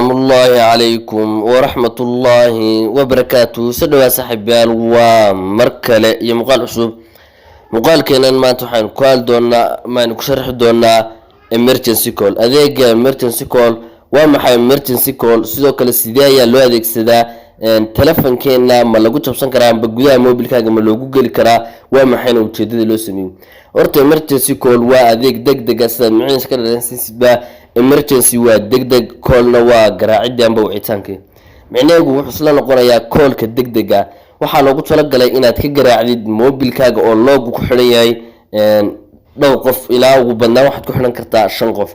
السلام الله عليكم ورحمة الله وبركاته. سدوا صاحبيال ومركلة يا مقال عصوب مقال كنا ما تحن قال دونا ما نكشرح دونا emergency call أذيك emergency call وما حي emergency call سيدو كلا سيدايا لو أذيك سيدا تلفن كنا ما لقوا تبصن كرام بجودا موبيل كذا ما لقوا جل كرا وما حين وتشدد لو سمين أرت emergency call وأذيك دق أصلا معين سكر سيدا emergency ودق كولنا وقراعد جنب وعتانك معناه يقول حصلنا قرية كول كدق waxaa loogu talagalay inaad ka garaacdid mobilkaaga oo loogu ku xiran yahay dhowr qof ilaa ugu badnaa waxaad ku xiran kartaa 5 qof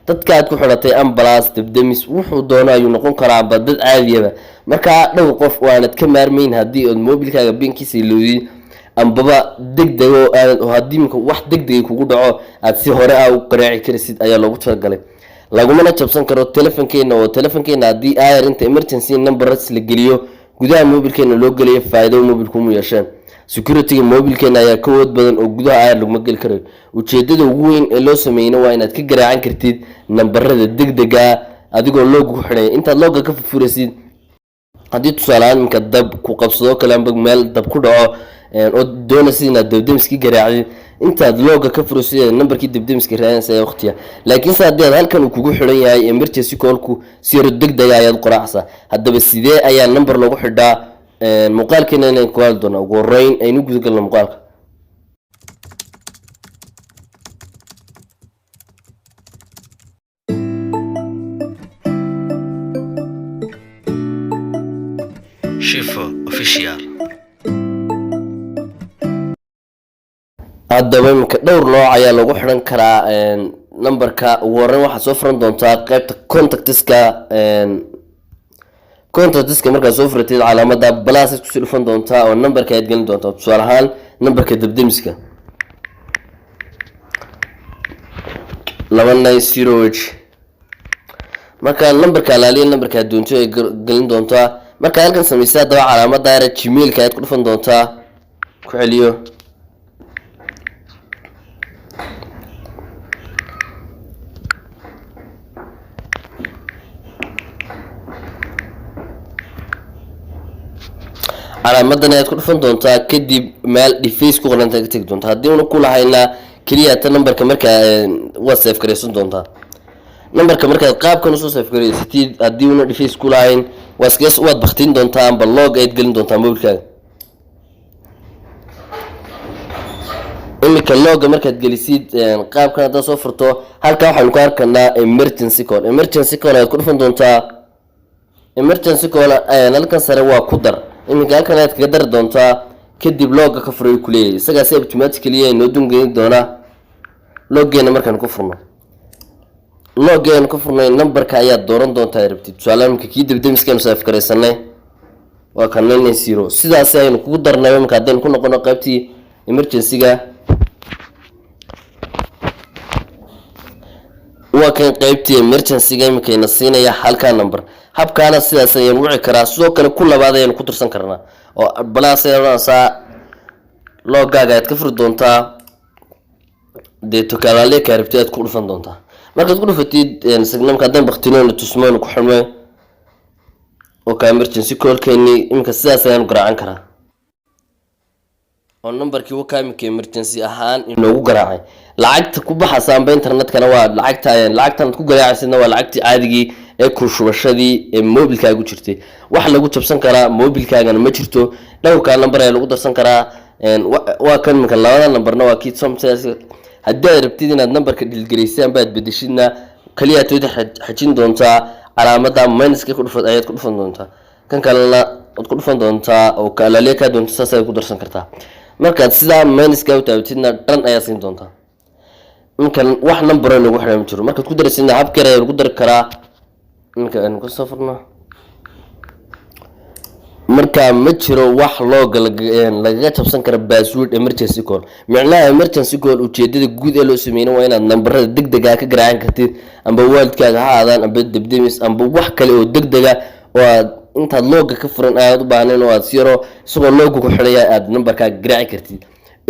dadka aad ku xiratay ambulance dabdamis wuxuu doonaa noqon karaa dad caadiya marka dhowr qof waanad ka maarmeyn hadii aad mobilkaaga binkiisa ilowday ambaba degdeg oo hadii wax degdeg kugu dhaco aad si hore u qaraaci karsid ayaa loogu talagalay laguma jabsan karo telefonkeena hadii ayar inta emergency number la geliyo gudaha mobilkeena loo galiyo faa'iido mobilku mu yeeshaan security mobilkeena ayaa ka wad badan oo gudaha ay lagu gal karo ujeedada ugu weyn ee loo sameeyay waa inaad ka garaacan kartid nambarada degdega adigoo loogu xiray inta looga ka furfuraysid hadii tusaalaan minka dab ku qabsado kalaanba meel dab ku dhaco oo doonaysid inaad dabdamiski garaacid inta looga ka furfuraysid nambarkii dabdamiski raadinaysa waqtiga laakiin saadii halkan uu kugu xiran yahay emergency call-ku si degdeg ah ayaad qoraacsa hadaba sidee ayaa number loogu xidhaa muuqaalkeena inaan ku hadal doono ugu horeyn aynu guud galno muuqaalka Shifo official hadaba marka dhowr nooc ayaa lagu xiran karaa numberka ugu horeyn waxa soo furan doontaa qaybta contactska marka soo furtid calaamada plus isku soo dhufan doontaa oo numberka aad gelin doontaa tusaale ahaan numberka dabdamiska 290 marka numberka alaaliya numberka doonto ay gelin doontaa marka halkan sameeyay daba calaamada ay gmail-ka aad ku dhufan doontaa ku celiyo calaamadan aad ku dhufan doontaa kadib meel device ku qoranta ka tag doontaa hadii uu ku lahayna kaliya ta numberka marka waa save gareysan doontaa numberka marka qaabkan soo save gareysatid hadii uu device ku lahayn waa iska soo wad baqtin doontaa amba log aad gelin doontaa mobilkaaga imika log markaad gelisid qaabkan aad soo furto halka waxaan ku arkanaa emergency call aad ku dhufan doontaa emergency call halkan sare waa ku dar imika halkan aad kaga dar doontaa kadib logga ka furay ku leeyahay isaga si automatically ay noo dungeyn doona loggeena markaan ku furno loggeena ku furnay numberka ayaa dooran doontaa rabtid su'aalaha kii dabdamiskana soo afkareysanay waa kan 90 sidaas aynu kugu darnay marka hadaan ku noqono qaybtii emergency-ga waa kan qaybtii emergency-ga imikayna siinaya halka number habkaana sidaas ayaan wici karaa sidoo kale ku labaad ayaan ku tirsan karnaa oo plus ayaan logaaga aad ka furi doontaa de tokalaale ka rabtid aad ku dhufan doontaa markaad ku dhufatid signalka hadan baqtinoon tusmoon ku xirmay oo ka emergency call-keeni imika sidaas ayaan garaacan karaa oo numberkii waa imika emergency ahaan inoogu garaacay lacagta ku baxaysa amba internet-kana waa lacagtan ku garaacaysidna waa lacagtii caadigii ee ku shubashadii ee mobilkaaga jirtay wax lagu jabsan karaa mobilkaagana ma jirto dhowrka number ee lagu darsan karaa waa kan marka labada numberna waa kii sometimes hadii aad rabtid inaad numberka dhilgaleysaan baad bedeshidna kaliya aad xajin doontaa calaamada minuska ku dhufan ayaad ku dhufan doontaa kan kalena aad ku dhufan doontaa oo kala leeka doonto saasay ku darsan kartaa markaad sida minuska u taabtidna dhan ayaa siin doontaa markan wax number lagu xiran jiro markaad ku daraysidna habkeeda lagu dar karaa marka aan ku safarno marka ma jiro wax looga laga jabsan karo password emergency call macnaha emergency call ujeedada guud ee loo sameeyay waa inaad nambarada degdega ka garaacan kartid amba waalidkaaga ha aadaan amba dabdamis amba wax kale oo degdega oo inta looga ka furan aad u baahneen oo aad siro isagoo loogu ku xiraya aad nambarka garaaci kartid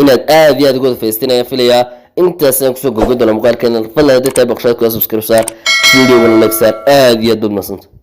inaad aad iyo aad uga faa'iideysanaya filaya intaas aan ku soo gogol doono muuqaalkeena fadlan hadii tahay baqshad ku subscribe saar video wana like saar aad iyo aad u mahadsantahay